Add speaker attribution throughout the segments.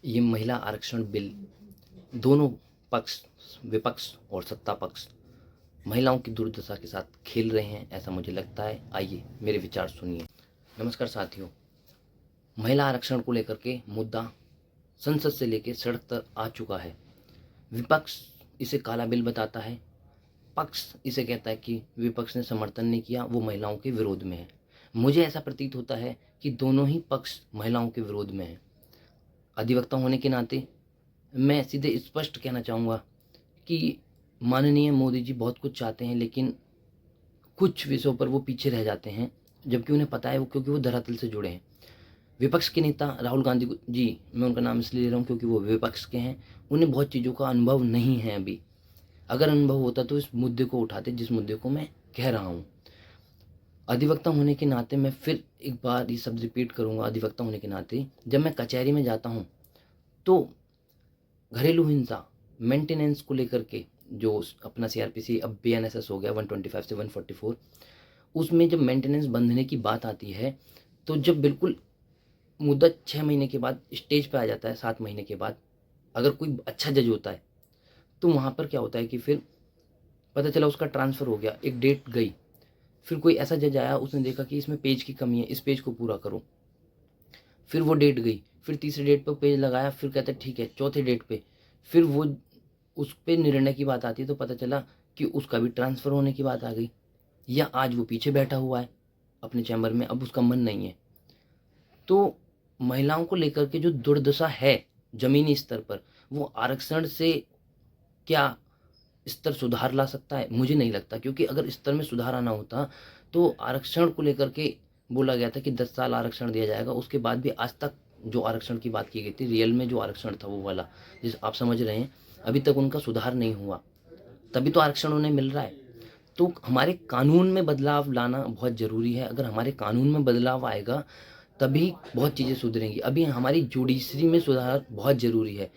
Speaker 1: ये महिला आरक्षण बिल दोनों पक्ष, विपक्ष और सत्ता पक्ष महिलाओं की दुर्दशा के साथ खेल रहे हैं, ऐसा मुझे लगता है। आइए मेरे विचार सुनिए। नमस्कार साथियों, महिला आरक्षण को लेकर के मुद्दा संसद से लेकर सड़क तक आ चुका है। विपक्ष इसे काला बिल बताता है, पक्ष इसे कहता है कि विपक्ष ने समर्थन नहीं किया, वो महिलाओं के विरोध में है। मुझे ऐसा प्रतीत होता है कि दोनों ही पक्ष महिलाओं के विरोध में है। अधिवक्ता होने के नाते मैं सीधे स्पष्ट कहना चाहूँगा कि माननीय मोदी जी बहुत कुछ चाहते हैं, लेकिन कुछ विषयों पर वो पीछे रह जाते हैं, जबकि उन्हें पता है वो, क्योंकि वो धरातल से जुड़े हैं। विपक्ष के नेता राहुल गांधी जी, मैं उनका नाम इसलिए ले रहा हूँ क्योंकि वो विपक्ष के हैं, उन्हें बहुत चीज़ों का अनुभव नहीं है अभी। अगर अनुभव होता तो इस मुद्दे को उठाते, जिस मुद्दे को मैं कह रहा हूँ। अधिवक्ता होने के नाते मैं फिर एक बार ये शब्द रिपीट करूँगा। अधिवक्ता होने के नाते जब मैं कचहरी में जाता हूँ तो घरेलू हिंसा मेंटेनेंस को लेकर के जो अपना सीआरपीसी अब बीएनएसएस हो गया 125 से 144, उसमें जब मेंटेनेंस बंधने की बात आती है तो जब बिल्कुल मुद्दत 6 महीने के बाद स्टेज पे आ जाता है, 7 महीने के बाद अगर कोई अच्छा जज होता है तो वहाँ पर क्या होता है कि फिर पता चला उसका ट्रांसफ़र हो गया, एक डेट गई, फिर कोई ऐसा जज आया, उसने देखा कि इसमें पेज की कमी है, इस पेज को पूरा करो, फिर वो डेट गई, फिर तीसरे डेट पर पेज लगाया, फिर कहते हैं ठीक है, चौथे डेट पे फिर वो उस पे निर्णय की बात आती है तो पता चला कि उसका भी ट्रांसफ़र होने की बात आ गई, या आज वो पीछे बैठा हुआ है अपने चैम्बर में, अब उसका मन नहीं है। तो महिलाओं को लेकर के जो दुर्दशा है ज़मीनी स्तर पर, वो आरक्षण से क्या स्तर सुधार ला सकता है? मुझे नहीं लगता, क्योंकि अगर स्तर में सुधार आना होता तो आरक्षण को लेकर के बोला गया था कि 10 साल आरक्षण दिया जाएगा, उसके बाद भी आज तक जो आरक्षण की बात की गई थी, रियल में जो आरक्षण था वो वाला, जिस आप समझ रहे हैं, अभी तक उनका सुधार नहीं हुआ, तभी तो आरक्षण उन्हें मिल रहा है। तो हमारे कानून में बदलाव लाना बहुत ज़रूरी है। अगर हमारे कानून में बदलाव आएगा तभी बहुत चीज़ें सुधरेंगी। अभी हमारी जुडिशरी में सुधार बहुत ज़रूरी है।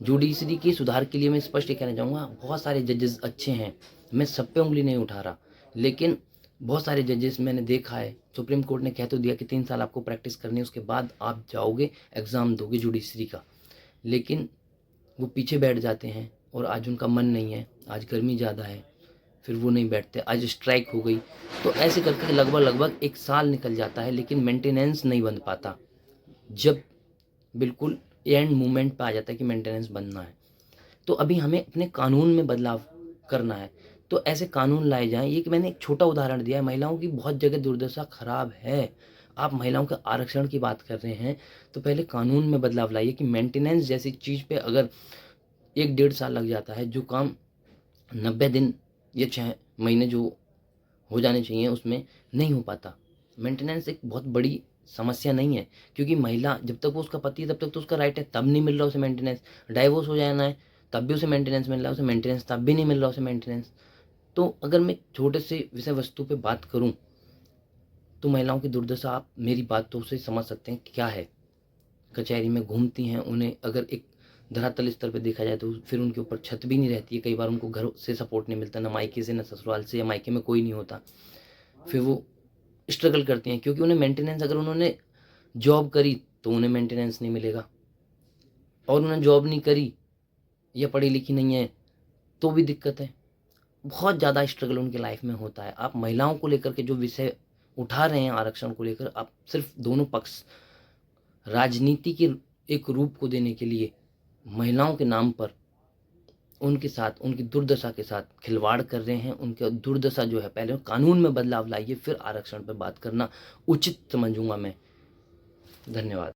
Speaker 1: जुडिशरी के सुधार के लिए मैं स्पष्ट ये कहना चाहूँगा, बहुत सारे जजेस अच्छे हैं, मैं सब पे उँगली नहीं उठा रहा, लेकिन बहुत सारे जजेस मैंने देखा है, सुप्रीम कोर्ट ने कह तो दिया कि 3 साल आपको प्रैक्टिस करनी है, उसके बाद आप जाओगे एग्ज़ाम दोगे जुडिशरी का, लेकिन वो पीछे बैठ जाते हैं और आज उनका मन नहीं है, आज गर्मी ज़्यादा है, फिर वो नहीं बैठते, आज स्ट्राइक हो गई, तो ऐसे करके लगभग 1 साल निकल जाता है, लेकिन मेंटेनेंस नहीं बन पाता। जब बिल्कुल एंड मोमेंट पे आ जाता है कि मेंटेनेंस बनना है, तो अभी हमें अपने कानून में बदलाव करना है। तो ऐसे कानून लाए जाएँ। ये कि मैंने एक छोटा उदाहरण दिया है, महिलाओं की बहुत जगह दुर्दशा खराब है। आप महिलाओं के आरक्षण की बात कर रहे हैं, तो पहले कानून में बदलाव लाइए कि मेंटेनेंस जैसी चीज़ पे अगर 1 डेढ़ साल लग जाता है, जो काम 90 दिन या 6 महीने जो हो जाने चाहिए उसमें नहीं हो पाता। मेंटेनेंस एक बहुत बड़ी समस्या नहीं है, क्योंकि महिला जब तक वो उसका पति है तब तक तो उसका राइट है, तब नहीं मिल रहा उसे मेंटेनेंस। डाइवोर्स हो जाना है तब भी उसे मेंटेनेंस मिल रहा है, उसे मेंटेनेंस तब भी नहीं मिल रहा उसे मेंटेनेंस। तो अगर मैं छोटे से विषय वस्तु पे बात करूँ तो महिलाओं की दुर्दशा आप मेरी बातों से समझ सकते हैं क्या है। कचहरी में घूमती हैं, उन्हें अगर एक धरातल स्तर पे देखा जाए तो फिर उनके ऊपर छत भी नहीं रहती है, कई बार उनको घर से सपोर्ट नहीं मिलता, ना मायके से ना ससुराल से, या मायके में कोई नहीं होता। फिर वो स्ट्रगल करती हैं, क्योंकि उन्हें मेंटेनेंस, अगर उन्होंने जॉब करी तो उन्हें मेंटेनेंस नहीं मिलेगा, और उन्होंने जॉब नहीं करी या पढ़ी लिखी नहीं है तो भी दिक्कत है। बहुत ज़्यादा स्ट्रगल उनकी लाइफ में होता है। आप महिलाओं को लेकर के जो विषय उठा रहे हैं आरक्षण को लेकर, आप सिर्फ दोनों पक्ष राजनीति के एक रूप को देने के लिए महिलाओं के नाम पर उनके साथ, उनकी दुर्दशा के साथ खिलवाड़ कर रहे हैं। उनकी दुर्दशा जो है, पहले कानून में बदलाव लाइए, फिर आरक्षण पर बात करना उचित समझूंगा मैं। धन्यवाद।